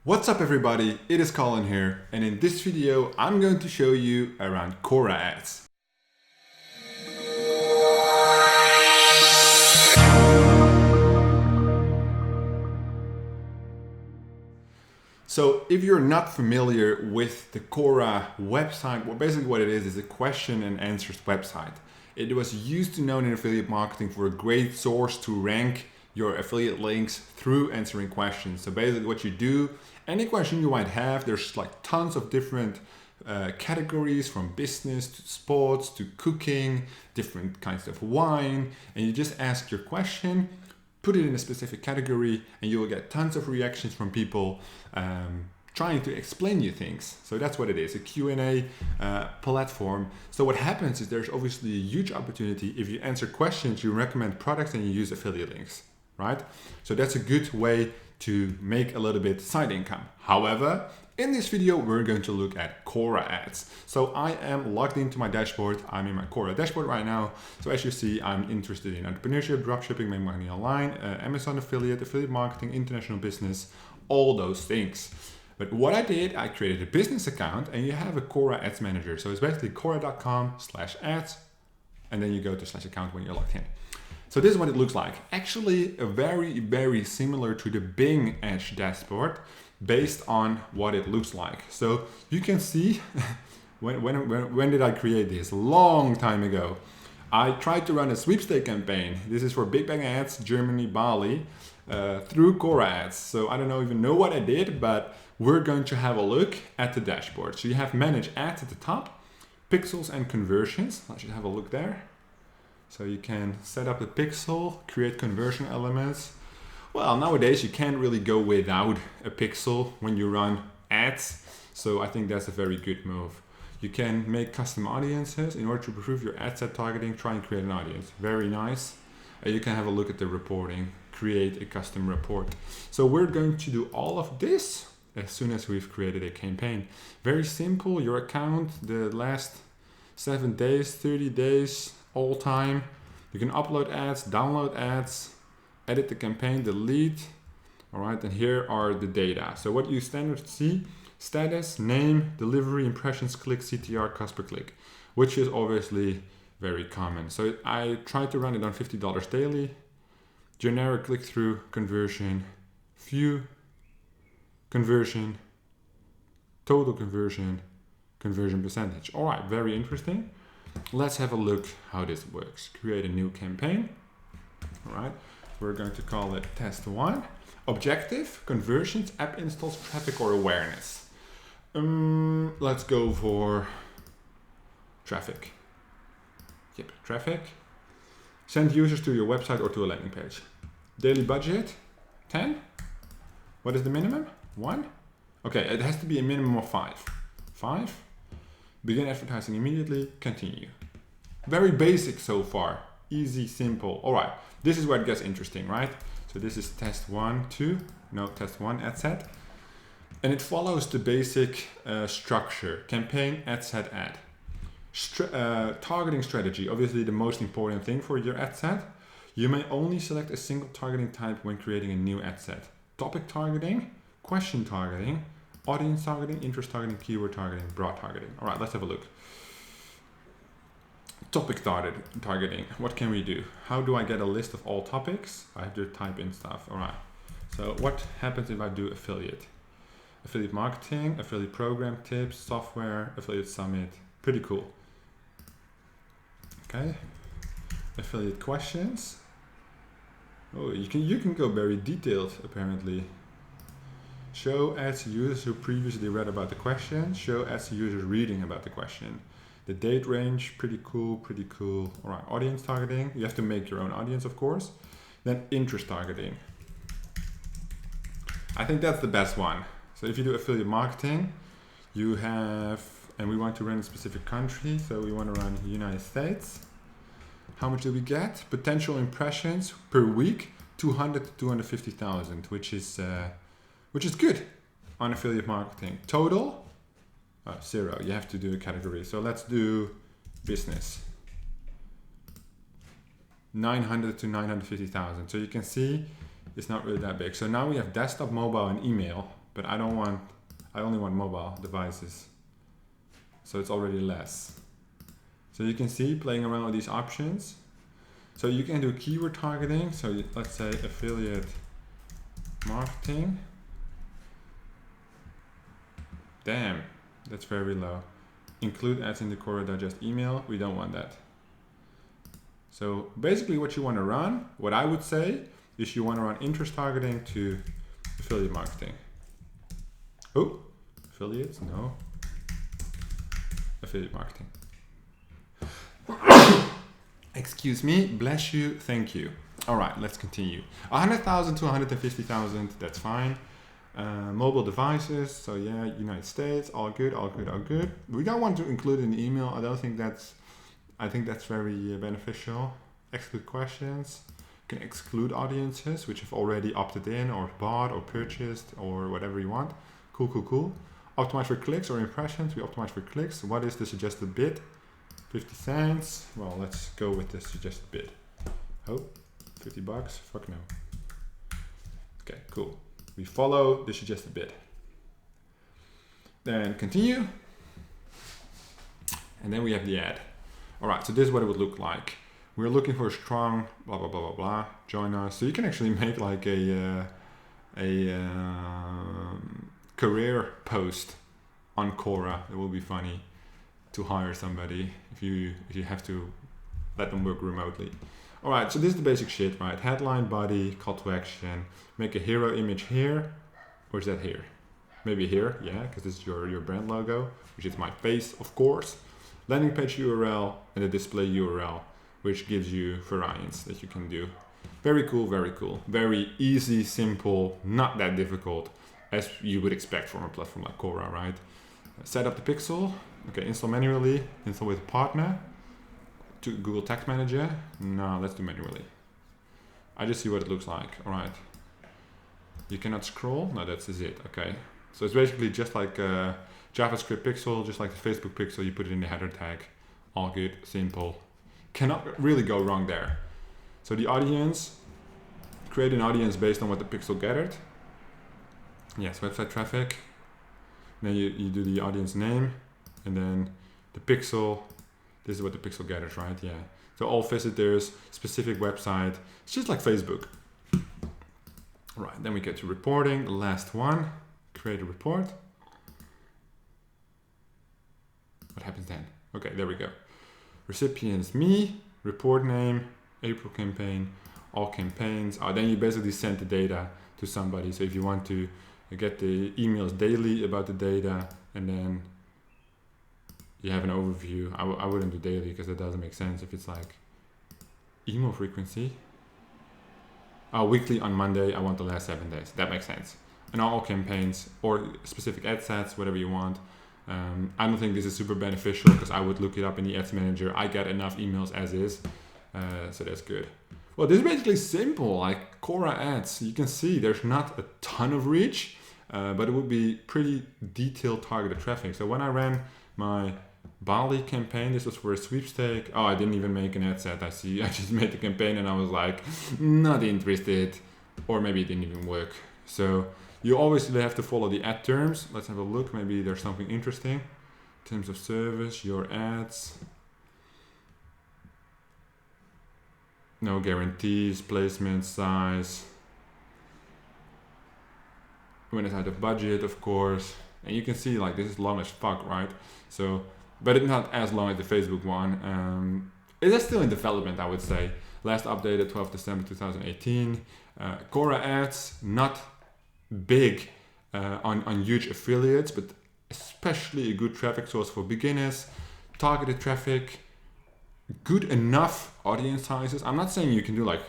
What's up everybody, it is Colin here, and in this video I'm going to show you around Quora Ads. So if you're not familiar with the Quora website, well, basically what it is a question and answers website. It was used to known in affiliate marketing for a great source to rank your affiliate links through answering questions. So basically what you do, any question you might have, there's like tons of different categories from business to sports to cooking, different kinds of wine, and you just ask your question, put it in a specific category, and you will get tons of reactions from people trying to explain you things. So that's what it is, a Q&A platform. So what happens is there's obviously a huge opportunity. If you answer questions, you recommend products and you use affiliate links, right? So that's a good way to make a little bit side income. However, in this video, we're going to look at Quora Ads. So I am logged into my dashboard. I'm in my Quora dashboard right now. So as you see, I'm interested in entrepreneurship, dropshipping, making money online, Amazon affiliate marketing, international business, all those things. But what I did, I created a business account and you have a Quora Ads Manager. So it's basically quora.com/ads, and then you go to /account when you're logged in. So this is what it looks like. Actually, very similar to the Bing Ads dashboard based on what it looks like. So you can see when did I create this? Long time ago. I tried to run a sweepstake campaign. This is for Big Bang Ads, Germany, Bali, through Quora Ads. So I don't even know what I did, but we're going to have a look at the dashboard. So you have manage ads at the top, pixels and conversions. Let's just have a look there. So you can set up a pixel, create conversion elements. Well, nowadays you can't really go without a pixel when you run ads. So I think that's a very good move. You can make custom audiences. In order to improve your ad set targeting, try and create an audience. Very nice. You can have a look at the reporting, create a custom report. So we're going to do all of this as soon as we've created a campaign. Very simple, your account, the last 7 days, 30 days, all time. You can upload ads, download ads, edit the campaign, delete. All right, and here are the data. So what you standard see, status, name, delivery, impressions, click, CTR, cost per click, which is obviously very common. So I tried to run it on $50 daily, generic click-through, conversion, view, conversion, total conversion, conversion percentage. All right, very interesting. Let's have a look how this works. Create a new campaign. All right, we're going to call it test 1. Objective, conversions, app installs, traffic or awareness. Let's go for traffic. Yep, traffic. Send users to your website or to a landing page. Daily budget, 10. What is the minimum? 1. Okay, it has to be a minimum of 5. 5. Begin advertising immediately, continue. Very basic so far, easy, simple. All right, this is where it gets interesting, right? So this is test 1 ad set. And it follows the basic structure, campaign, ad set, ad. Targeting strategy, obviously the most important thing for your ad set. You may only select a single targeting type when creating a new ad set. Topic targeting, question targeting, audience targeting, interest targeting, keyword targeting, broad targeting. All right, let's have a look. Topic targeting, what can we do? How do I get a list of all topics? I have to type in stuff. All right, so what happens if I do affiliate? Affiliate marketing, affiliate program tips, software, affiliate summit, pretty cool. Okay, affiliate questions. Oh, you can go very detailed apparently. Show ads to users who previously read about the question. Show ads to users reading about the question. The date range, pretty cool. All right, audience targeting. You have to make your own audience, of course. Then interest targeting. I think that's the best one. So if you do affiliate marketing, you have, and we want to run a specific country. So we want to run the United States. How much do we get? Potential impressions per week, 200 to 250,000, which is good on affiliate marketing. Total, 0. You have to do a category. So let's do business. 900 to 950,000. So you can see it's not really that big. So now we have desktop, mobile, and email. but I only want mobile devices. So it's already less. So you can see playing around with these options. So you can do keyword targeting. So let's say affiliate marketing. Damn, that's very low. Include ads in the Quora Digest email. We don't want that. So basically what you want to run, what I would say, is you want to run interest targeting to affiliate marketing. Oh, affiliates? No. Affiliate marketing. Excuse me, bless you, thank you. All right, let's continue. 100,000 to 150,000, that's fine. Mobile devices, so yeah, United States, all good, all good, all good. We don't want to include in the email. I think that's very beneficial. Exclude questions. You can exclude audiences which have already opted in or bought or purchased or whatever you want. Cool, cool, cool. Optimize for clicks or impressions. We optimize for clicks. What is the suggested bid? 50 cents. Well, let's go with the suggested bid. Oh, 50 bucks. Fuck no. Okay, cool. We follow the suggested bid. Then continue. And then we have the ad. All right, so this is what it would look like. We're looking for a strong blah, blah, blah, blah, blah. Join us. So you can actually make like a career post on Quora. It will be funny to hire somebody if you have to let them work remotely. All right, so this is the basic shit, right? Headline, body, call to action. Make a hero image here. Or is that here? Maybe here, yeah, because this is your brand logo, which is my face, of course. Landing page URL and a display URL, which gives you variants that you can do. Very cool, very cool. Very easy, simple, not that difficult, as you would expect from a platform like Quora, right? Set up the pixel. Okay, install manually, install with a partner. To Google Tag Manager. No, let's do manually. I just see what it looks like. All right. You cannot scroll. No, that's it. Okay. So it's basically just like a JavaScript pixel, just like the Facebook pixel. You put it in the header tag. All good, simple. Cannot really go wrong there. So the audience, create an audience based on what the pixel gathered. Yes, website traffic. Then you do the audience name, and then the pixel. This is what the pixel gathers, right? Yeah. So all visitors, specific website. It's just like Facebook. All right, then we get to reporting, the last one. Create a report. What happens then? Okay, there we go. Recipients, me, report name, April campaign, all campaigns. Then you basically send the data to somebody. So if you want to get the emails daily about the data, and then you have an overview. I wouldn't do daily because that doesn't make sense if it's like email frequency. Weekly on Monday, I want the last 7 days. That makes sense. And all campaigns or specific ad sets, whatever you want. I don't think this is super beneficial because I would look it up in the ads manager. I get enough emails as is, so that's good. Well, this is basically simple, like Quora Ads. You can see there's not a ton of reach, but it would be pretty detailed targeted traffic. So when I ran my Bali campaign, this was for a sweepstake. Oh, I didn't even make an ad set. I see. I just made the campaign and I was like, not interested, or maybe it didn't even work. So you always have to follow the ad terms. Let's have a look. Maybe there's something interesting. Terms of service, your ads. No guarantees, placement, size. When it's out of budget, of course. And you can see like this is long as fuck, right? So, but it's not as long as the Facebook one. It is still in development, I would say. Last updated 12 December 2018. Quora Ads, not big on huge affiliates, but especially a good traffic source for beginners. Targeted traffic, good enough audience sizes. I'm not saying you can do like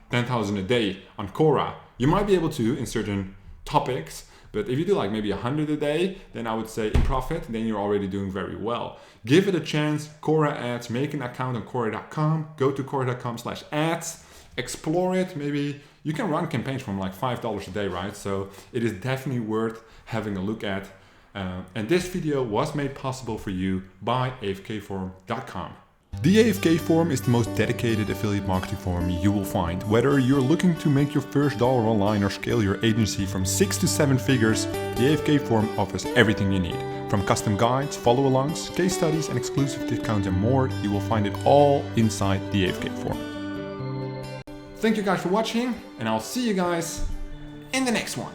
10,000 a day on Quora. You might be able to in certain topics, but if you do like maybe 100 a day, then I would say in profit, then you're already doing very well. Give it a chance. Quora Ads, make an account on Quora.com, go to Quora.com/ads, explore it. Maybe you can run campaigns from like $5 a day, right? So it is definitely worth having a look at. And this video was made possible for you by afkforum.com. The AFK forum is the most dedicated affiliate marketing forum you will find. Whether you're looking to make your first dollar online or scale your agency from 6 to 7 figures, the AFK forum offers everything you need. From custom guides, follow-alongs, case studies and exclusive discounts and more, you will find it all inside the AFK forum. Thank you guys for watching, and I'll see you guys in the next one.